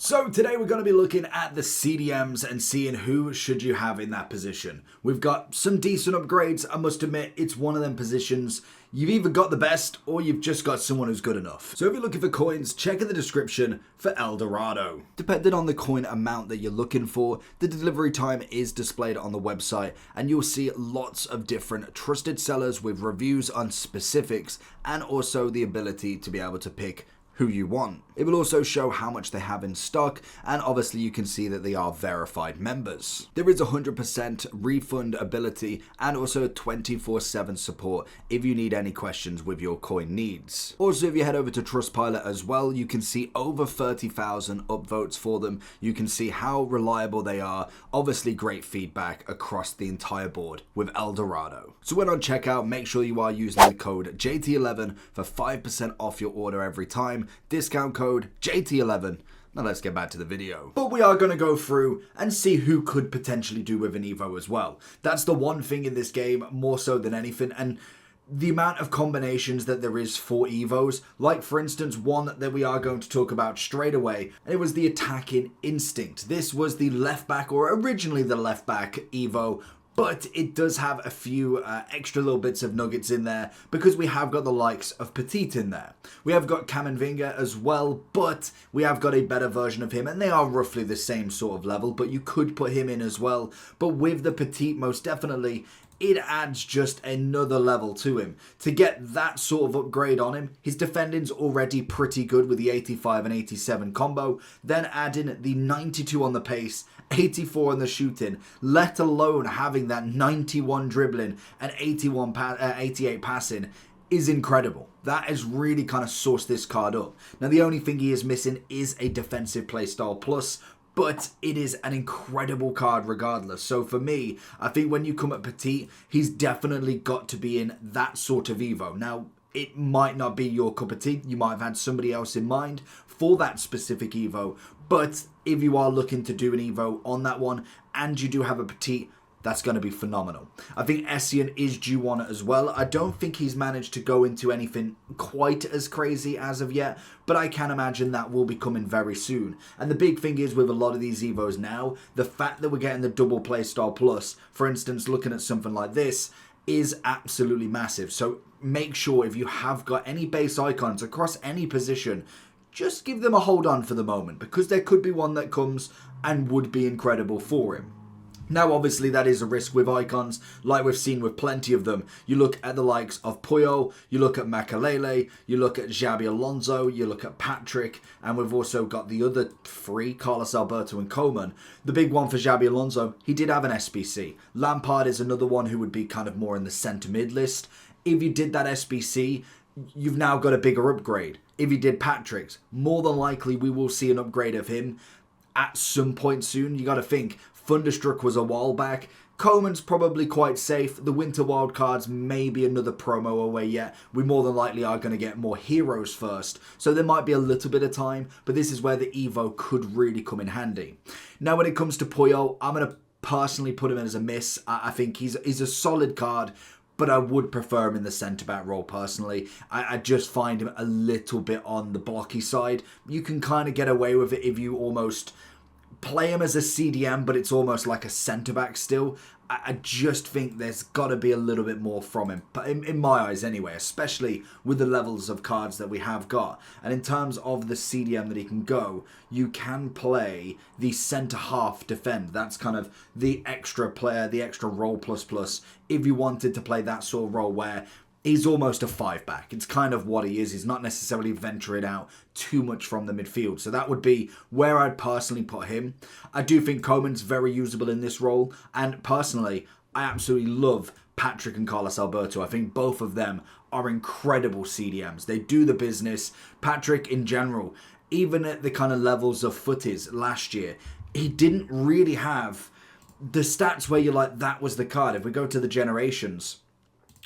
So today we're going to be looking at the CDMs and seeing who should you have in that position. We've got some decent upgrades. I must admit, it's one of them positions. You've either got the best or you've just got someone who's good enough. So if you're looking for coins, check in the description for El Dorado. Depending on the coin amount that you're looking for, the delivery time is displayed on the website and you'll see lots of different trusted sellers with reviews on specifics and also the ability to be able to pick who you want. It will also show how much they have in stock, and obviously you can see that they are verified members. There is 100% refund ability and also 24/7 support if you need any questions with your coin needs. Also, if you head over to Trustpilot as well, you can see over 30,000 upvotes for them. You can see how reliable they are. Obviously great feedback across the entire board with El Dorado. So when on checkout, make sure you are using the code JT11 for 5% off your order every time. Discount code JT11. Now let's get back to the video. But we are going to go through and see who could potentially do with an Evo as well. That's the one thing in this game more so than anything, and the amount of combinations that there is for Evos, like for instance one that we are going to talk about straight away, and it was the attacking instinct. This was the left back, or originally the left back Evo, but it does have a few extra little bits of nuggets in there because we have got the likes of Petite in there. We have got Kamenvinga as well, but we have got a better version of him, and they are roughly the same sort of level, but you could put him in as well. But with the Petite, most definitely, it adds just another level to him. To get that sort of upgrade on him, his defending's already pretty good with the 85 and 87 combo, then add in the 92 on the pace, 84 on the shooting, let alone having that 91 dribbling and 88 passing is incredible. That has really kind of sourced this card up. Now the only thing he is missing is a defensive playstyle plus, but it is an incredible card regardless. So for me, I think when you come at Petite, he's definitely got to be in that sort of Evo. Now, it might not be your cup of tea. You might have had somebody else in mind for that specific Evo. But if you are looking to do an Evo on that one and you do have a Petite, that's going to be phenomenal. I think Essien is due on it as well. I don't think he's managed to go into anything quite as crazy as of yet, but I can imagine that will be coming very soon. And the big thing is with a lot of these Evos now, the fact that we're getting the double playstyle plus, for instance, looking at something like this, is absolutely massive. So make sure if you have got any base icons across any position, just give them a hold on for the moment, because there could be one that comes and would be incredible for him. Now, obviously, that is a risk with icons, like we've seen with plenty of them. You look at the likes of Puyol, you look at Makalele, you look at Xabi Alonso, you look at Patrick, and we've also got the other three, Carlos Alberto and Coman. The big one for Xabi Alonso, he did have an SBC. Lampard is another one who would be kind of more in the centre-mid list. If you did that SBC, you've now got a bigger upgrade. If you did Patrick's, more than likely we will see an upgrade of him at some point soon. You got to think, Thunderstruck was a while back. Coman's probably quite safe. The Winter Wildcards may be another promo away yet. We more than likely are going to get more heroes first. So there might be a little bit of time, but this is where the Evo could really come in handy. Now when it comes to Puyol, I'm going to personally put him in as a miss. I think he's a solid card, but I would prefer him in the centre-back role personally. I just find him a little bit on the blocky side. You can kind of get away with it if you almost play him as a CDM, but it's almost like a centre-back still. I just think there's got to be a little bit more from him, but in my eyes anyway, especially with the levels of cards that we have got. And in terms of the CDM that he can go, you can play the centre-half defend. That's kind of the extra player, the extra role plus, if you wanted to play that sort of role where he's almost a 5-back. It's kind of what he is. He's not necessarily venturing out too much from the midfield. So that would be where I'd personally put him. I do think Coman's very usable in this role. And personally, I absolutely love Patrick and Carlos Alberto. I think both of them are incredible CDMs. They do the business. Patrick in general, even at the kind of levels of footies last year, he didn't really have the stats where you're like, that was the card. If we go to the generations,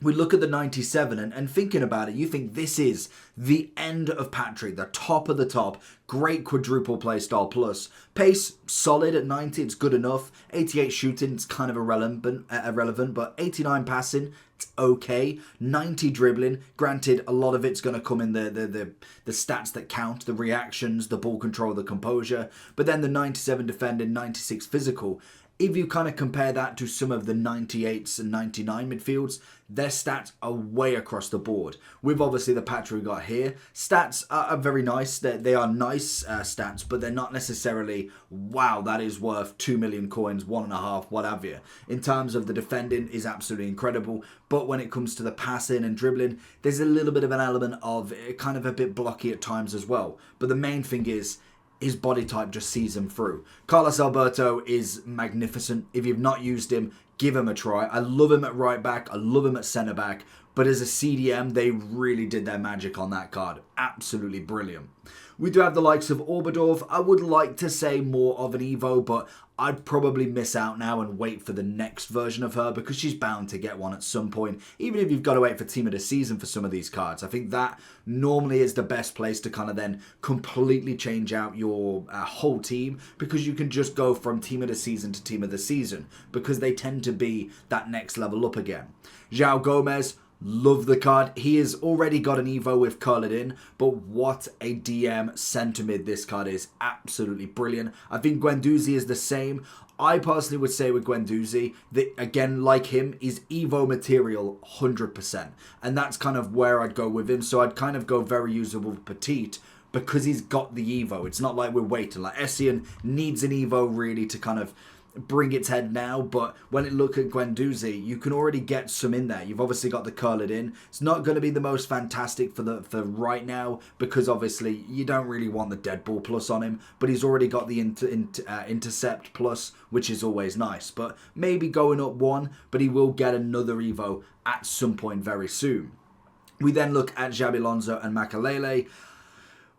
we look at the 97 and thinking about it, you think this is the end of Patrick, the top of the top. Great quadruple play style plus. Pace, solid at 90, it's good enough. 88 shooting, it's kind of irrelevant, but 89 passing, okay. 90 dribbling. Granted, a lot of it's going to come in the stats that count, the reactions, the ball control, the composure. But then the 97 defending, 96 physical. If you kind of compare that to some of the 98s and 99 midfields, their stats are way across the board. With obviously the patch we got here, stats are very nice. They are nice stats, but they're not necessarily, wow, that is worth 2 million coins, 1.5, what have you. In terms of the defending is absolutely incredible, but when it comes to the passing and dribbling, there's a little bit of an element of kind of a bit blocky at times as well. But the main thing is, his body type just sees him through. Carlos Alberto is magnificent. If you've not used him, give him a try. I love him at right back. I love him at centre back. But as a CDM, they really did their magic on that card. Absolutely brilliant. We do have the likes of Orbadorf. I would like to say more of an Evo, but I'd probably miss out now and wait for the next version of her because she's bound to get one at some point. Even if you've got to wait for Team of the Season for some of these cards. I think that normally is the best place to kind of then completely change out your whole team, because you can just go from Team of the Season to Team of the Season because they tend to be that next level up again. João Gomez. Love the card. He has already got an Evo with Curl It In, but what a DM centre mid this card is. Absolutely brilliant. I think Guendouzi is the same. I personally would say with Guendouzi, that again, like him, is Evo material 100%. And that's kind of where I'd go with him. So I'd kind of go very usable with Petite, because he's got the Evo. It's not like we're waiting. Like Essien needs an Evo really to kind of bring its head now, but when you look at Guendouzi, you can already get some in there. You've obviously got the Curl It In. It's not going to be the most fantastic for right now, because obviously you don't really want the dead ball plus on him, but he's already got the intercept plus, which is always nice. But maybe going up one, but he will get another Evo at some point very soon. We then look at Xabi Alonso and Makelele.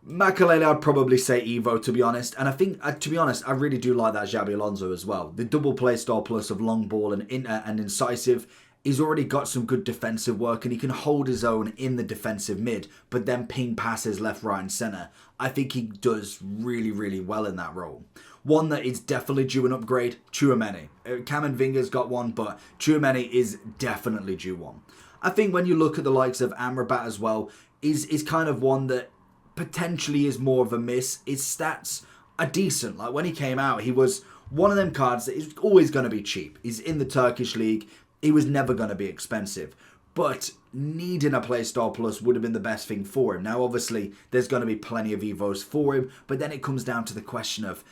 Makelele, I'd probably say Evo, to be honest. And I think, to be honest, I really do like that Xabi Alonso as well. The double play style plus of long ball and incisive. He's already got some good defensive work and he can hold his own in the defensive mid, but then ping passes left, right and centre. I think he does really, really well in that role. One that is definitely due an upgrade, Tchouaméni. Cam Vinger's got one, but Tchouaméni is definitely due one. I think when you look at the likes of Amrabat as well, is kind of one that potentially is more of a miss. His stats are decent. Like when he came out, he was one of them cards that is always going to be cheap. He's in the Turkish league. He was never going to be expensive. But needing a playstyle plus would have been the best thing for him. Now, obviously, there's going to be plenty of Evos for him. But then it comes down to the question of,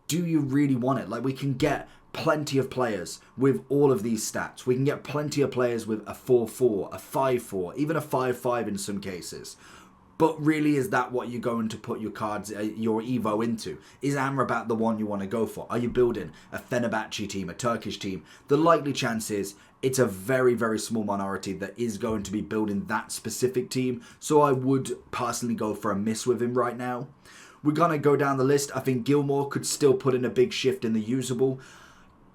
do you really want it? Like, we can get plenty of players with all of these stats. We can get plenty of players with a 4-4, a 5-4, even a 5-5 in some cases. But really, is that what you're going to put your cards, your Evo into? Is Amrabat the one you want to go for? Are you building a Fenerbahce team, a Turkish team? The likely chance is it's a very, very small minority that is going to be building that specific team. So I would personally go for a miss with him right now. We're going to go down the list. I think Gilmore could still put in a big shift in the usable.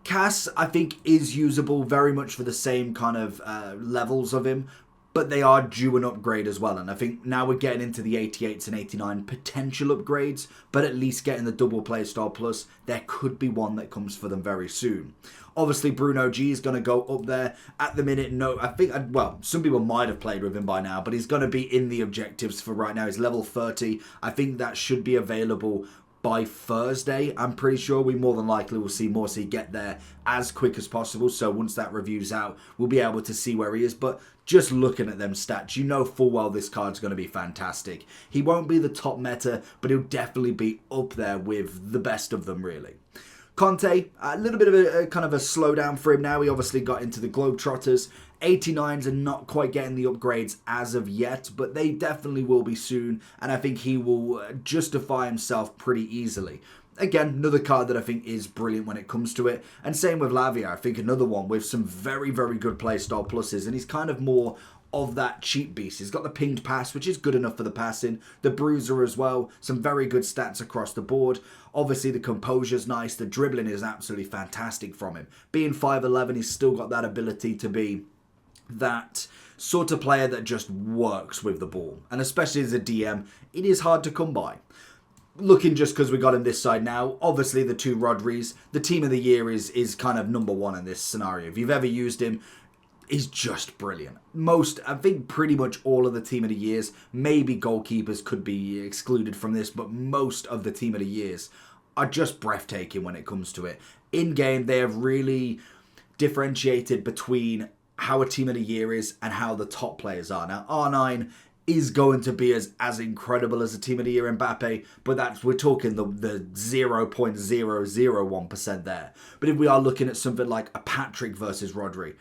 Cass, I think, is usable very much for the same kind of levels of him. But they are due an upgrade as well. And I think now we're getting into the 88s and 89 potential upgrades. But at least getting the double play style plus, there could be one that comes for them very soon. Obviously, Bruno G is going to go up there. At the minute, no. I think, well, some people might have played with him by now. But he's going to be in the objectives for right now. He's level 30. I think that should be available by Thursday. I'm pretty sure we more than likely will see Morsi get there as quick as possible. So once that review's out, we'll be able to see where he is. But just looking at them stats, you know full well this card's going to be fantastic. He won't be the top meta, but he'll definitely be up there with the best of them, really. Conte, a little bit of a kind of a slowdown for him now. He obviously got into the Globetrotters. 89s are not quite getting the upgrades as of yet, but they definitely will be soon, and I think he will justify himself pretty easily. Again, another card that I think is brilliant when it comes to it. And same with Lavia. I think another one with some very, very good playstyle pluses, and he's kind of more of that cheap beast. He's got the pinged pass, which is good enough for the passing. The bruiser as well. Some very good stats across the board. Obviously, the composure's nice. The dribbling is absolutely fantastic from him. Being 5'11", he's still got that ability to be that sort of player that just works with the ball. And especially as a DM, it is hard to come by. Looking just because we got him this side now, obviously the two Rodris, the team of the year is kind of number one in this scenario. If you've ever used him, is just brilliant. I think pretty much all of the Team of the Years, maybe goalkeepers could be excluded from this, but most of the Team of the Years are just breathtaking when it comes to it. In game, they have really differentiated between how a Team of the Year is and how the top players are. Now, R9 is going to be as incredible as a Team of the Year Mbappe, but we're talking the 0.001% there. But if we are looking at something like a Patrick versus Rodri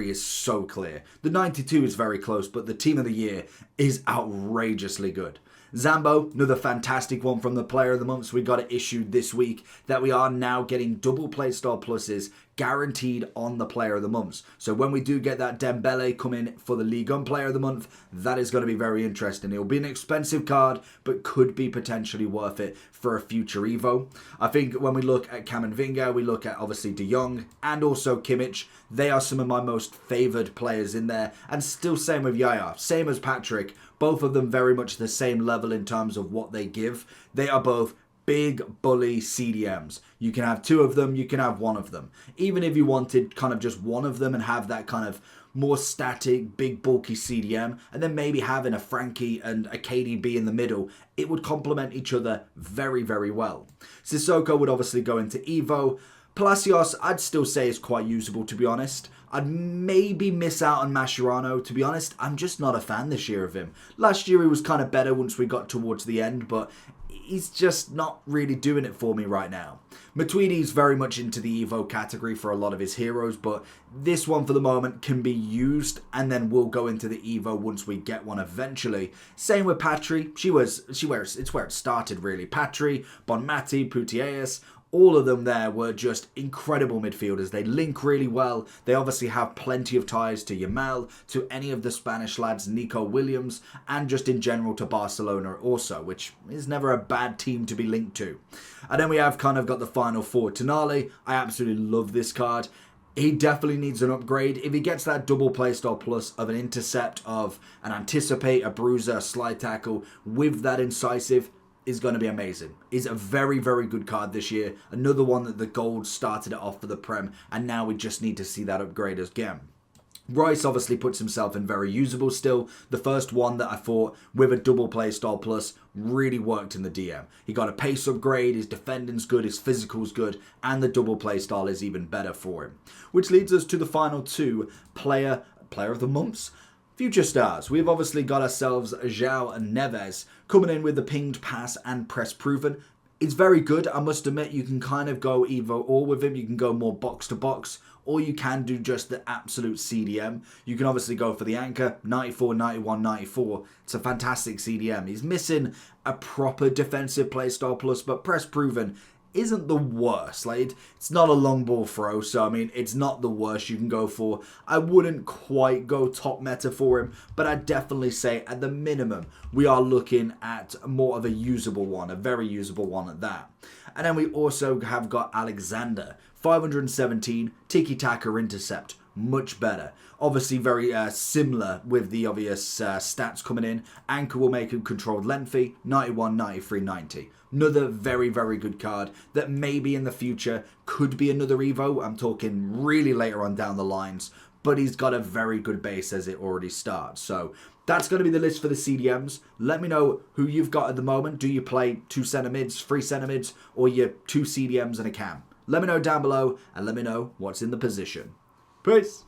is so clear. The 92 is very close, but the Team of the Year is outrageously good. Zambo, another fantastic one from the Player of the Month. So we got it issued this week that we are now getting double Playstyle pluses guaranteed on the Player of the Months. So when we do get that Dembele come in for the Ligue 1 Player of the Month, that is going to be very interesting. It'll be an expensive card, but could be potentially worth it for a future Evo. I think when we look at Camavinga, we look at obviously De Jong and also Kimmich. They are some of my most favoured players in there. And still same with Yaya, same as Patrick. Both of them very much the same level in terms of what they give. They are both big bully CDMs. You can have two of them, you can have one of them. Even if you wanted kind of just one of them and have that kind of more static, big bulky CDM, and then maybe having a Frankie and a KDB in the middle, it would complement each other very, very well. Sissoko would obviously go into Evo. Palacios, I'd still say is quite usable, to be honest. I'd maybe miss out on Mascherano, to be honest. I'm just not a fan this year of him. Last year he was kind of better once we got towards the end, but he's just not really doing it for me right now. Matuidi's very much into the Evo category for a lot of his heroes, but this one for the moment can be used and then we'll go into the Evo once we get one eventually. Same with Patry. It's where it started really. Patry, Bonmati, Putellas, all of them there were just incredible midfielders. They link really well. They obviously have plenty of ties to Yamal, to any of the Spanish lads, Nico Williams, and just in general to Barcelona also, which is never a bad team to be linked to. And then we have kind of got the final four. Tonali, I absolutely love this card. He definitely needs an upgrade. If he gets that double playstyle plus of an intercept, of an anticipate, a bruiser, a slide tackle, with that incisive, is going to be amazing. Is a very, very good card this year. Another one that the gold started it off for the Prem, and now we just need to see that upgrade again. Royce obviously puts himself in very usable still. The first one that I thought with a double playstyle plus really worked in the DM. He got a pace upgrade, his defending's good, his physical's good, and the double playstyle is even better for him. Which leads us to the final two player of the months. Future stars. We've obviously got ourselves João Neves coming in with the pinged pass and press proven. It's very good. I must admit, you can kind of go either or with him. You can go more box to box, or you can do just the absolute CDM. You can obviously go for the anchor, 94, 91, 94. It's a fantastic CDM. He's missing a proper defensive playstyle plus, but press proven isn't the worst. Like, it's not a long ball throw, so I mean, it's not the worst you can go for. I wouldn't quite go top meta for him, but I'd definitely say at the minimum we are looking at more of a usable one, a very usable one at that. And then we also have got Alexander, 517 tiki-taka intercept, much better. Obviously very similar with the obvious stats coming in. Anchor will make him controlled lengthy, 91, 93, 90. Another very, very good card that maybe in the future could be another Evo. I'm talking really later on down the lines, but he's got a very good base as it already starts. So that's going to be the list for the CDMs. Let me know who you've got at the moment. Do you play 2 centre mids, 3 centre mids, or you 2 CDMs and a cam? Let me know down below and let me know what's in the position. Peace.